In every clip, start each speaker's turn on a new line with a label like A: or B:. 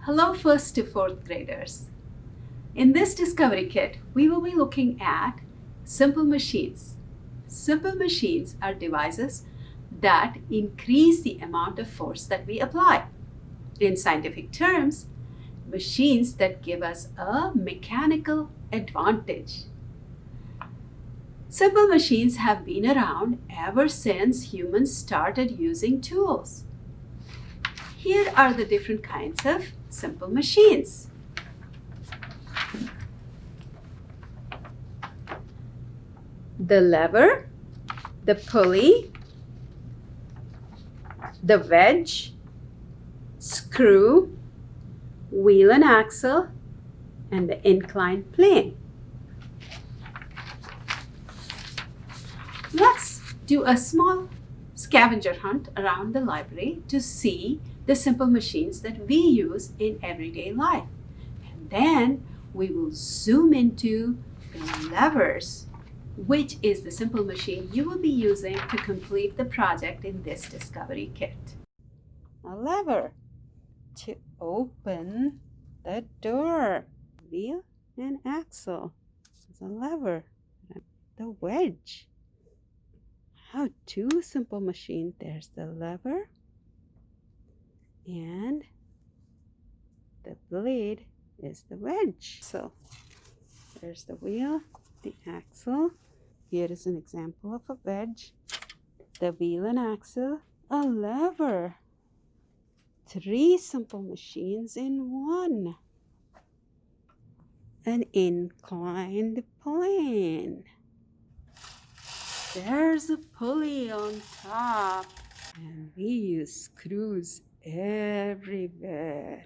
A: Hello 1st to 4th graders. In this discovery kit, we will be looking at simple machines. Simple machines are devices that increase the amount of force that we apply. In scientific terms, machines that give us a mechanical advantage. Simple machines have been around ever since humans started using tools. Here are the different kinds of simple machines. The lever, the pulley, the wedge, screw, wheel and axle, and the inclined plane. Let's do a small scavenger hunt around the library to see the simple machines that we use in everyday life. And then we will zoom into the levers, which is the simple machine you will be using to complete the project in this discovery kit. A lever to open the door. Wheel and axle is a lever. The wedge. How two simple machines. There's the lever and the blade is the wedge. So there's the wheel, the axle. Here is an example of a wedge. The wheel and axle, a lever. Three simple machines in one. An inclined plane. There's a pulley on top. And we use screws everywhere.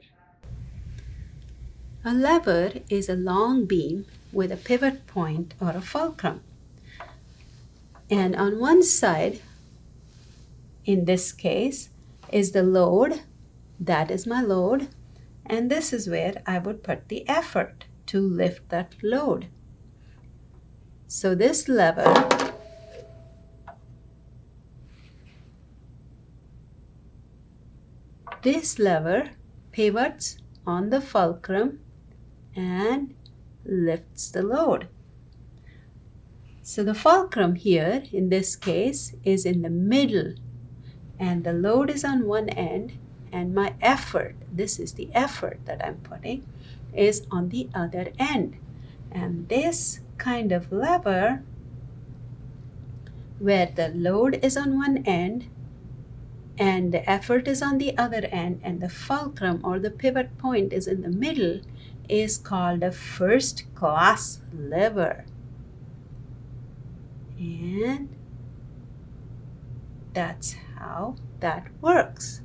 A: A lever is a long beam with a pivot point or a fulcrum. And on one side, in this case, is the load. That is my load. And this is where I would put the effort to lift that load. So this lever pivots on the fulcrum and lifts the load. So the fulcrum here, in this case, is in the middle, and the load is on one end, and my effort, this is the effort that I'm putting, is on the other end. And this kind of lever, where the load is on one end, and the effort is on the other end, and the fulcrum or the pivot point is in the middle, is called a first-class lever. And that's how that works.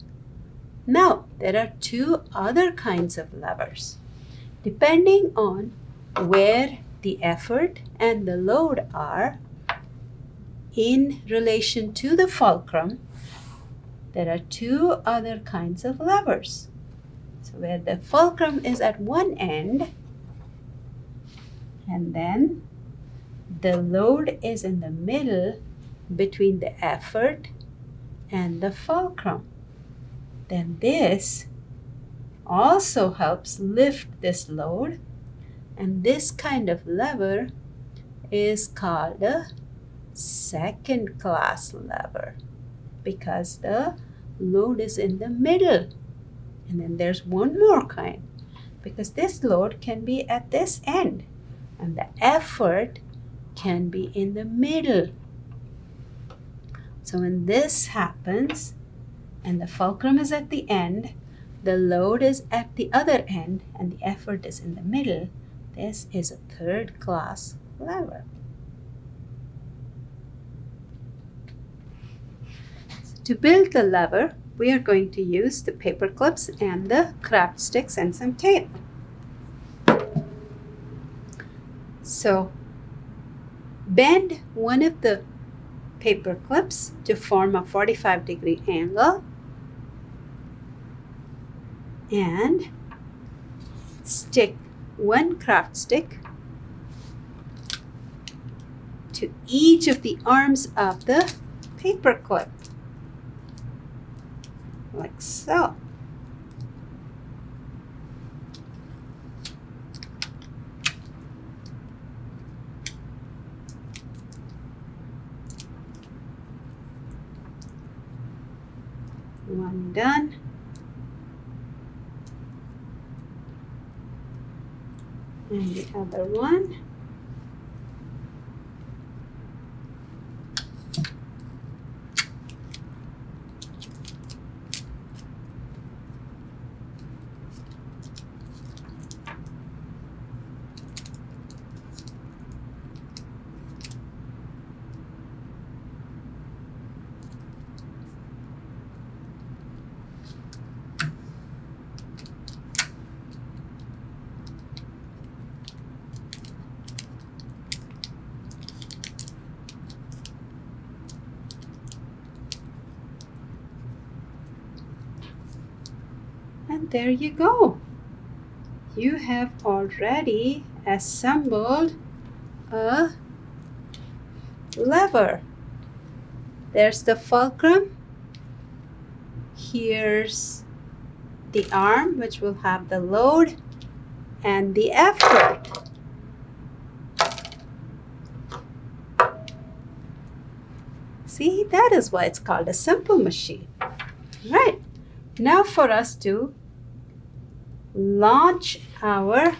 A: Now, there are two other kinds of levers. Depending on where the effort and the load are in relation to the fulcrum, there are two other kinds of levers. So where the fulcrum is at one end, and then the load is in the middle between the effort and the fulcrum, then this also helps lift this load. And this kind of lever is called a second-class lever, because the load is in the middle. And then there's one more kind, because this load can be at this end and the effort can be in the middle. So when this happens and the fulcrum is at the end, the load is at the other end, and the effort is in the middle, this is a third-class lever. To build the lever, we are going to use the paper clips and the craft sticks and some tape. So, bend one of the paper clips to form a 45-degree angle and stick one craft stick to each of the arms of the paper clip, like so. One done. And the other one. And there you go. You have already assembled a lever. There's the fulcrum. Here's the arm, which will have the load and the effort. See, that is why it's called a simple machine. Right. Now for us to launch our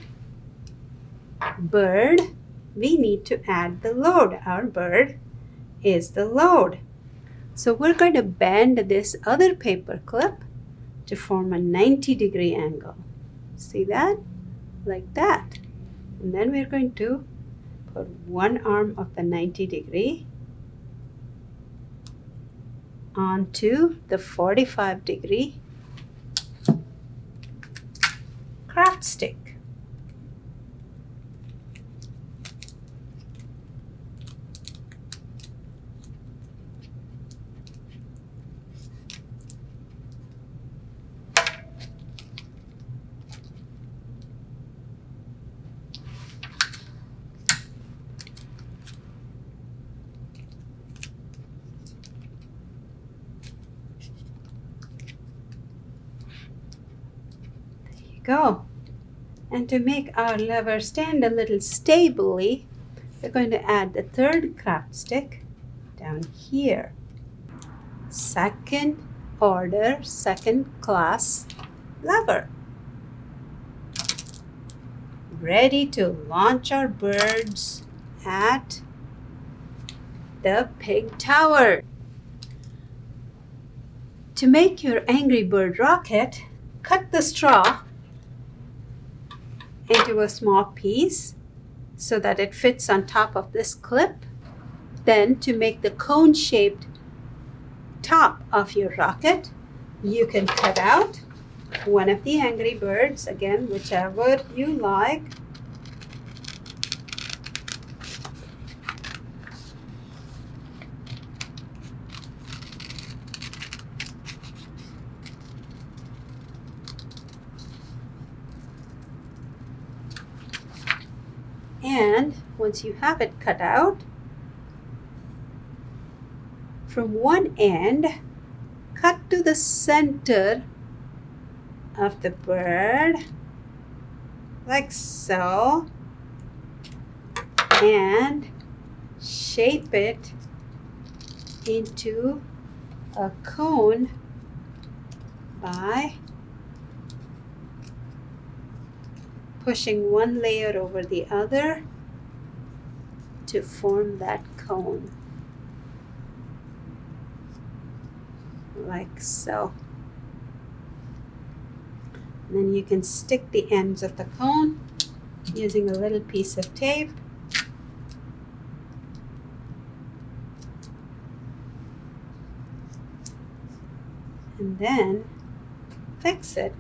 A: bird, we need to add the load. Our bird is the load. So we're going to bend this other paper clip to form a 90-degree angle. See that? Like that. And then we're going to put one arm of the 90-degree onto the 45-degree craft stick. Go. And to make our lever stand a little stably, we're going to add the third craft stick down here. Second order, second class lever. Ready to launch our birds at the pig tower. To make your Angry Bird rocket, cut the straw into a small piece so that it fits on top of this clip. Then to make the cone-shaped top of your rocket, you can cut out one of the Angry Birds, again, whichever you like. And once you have it cut out, from one end, cut to the center of the bird, like so, and shape it into a cone by pushing one layer over the other to form that cone, like so. And then you can stick the ends of the cone using a little piece of tape. And then fix it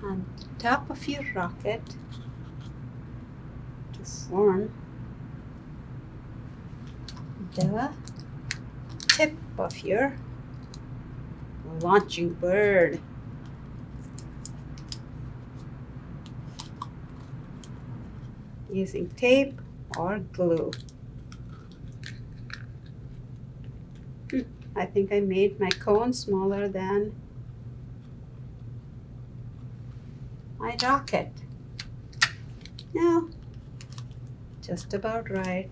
A: on top of your rocket to form the tip of your launching bird. Using tape or glue. I think I made my cone smaller than my rocket. No, just about right.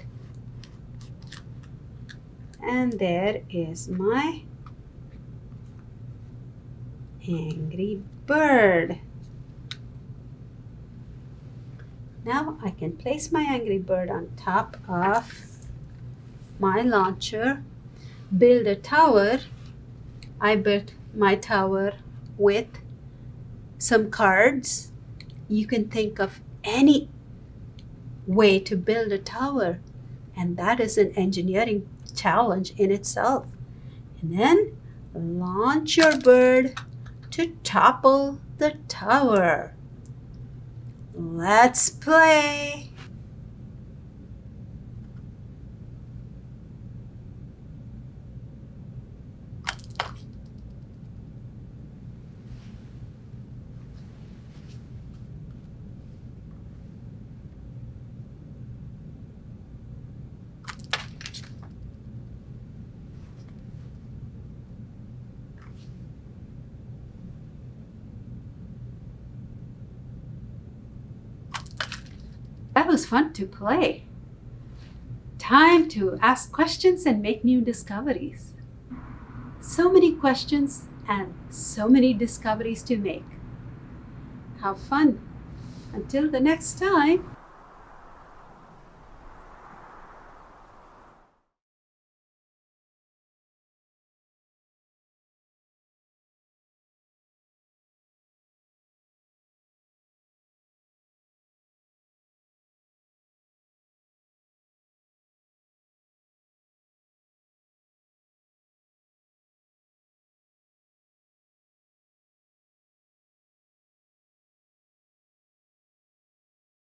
A: And there is my angry bird. Now I can place my angry bird on top of my launcher, build a tower. I built my tower with some cards. You can think of any way to build a tower, and that is an engineering challenge in itself. And then launch your bird to topple the tower. Let's play. That was fun to play. Time to ask questions and make new discoveries. So many questions and so many discoveries to make. Have fun. Until the next time.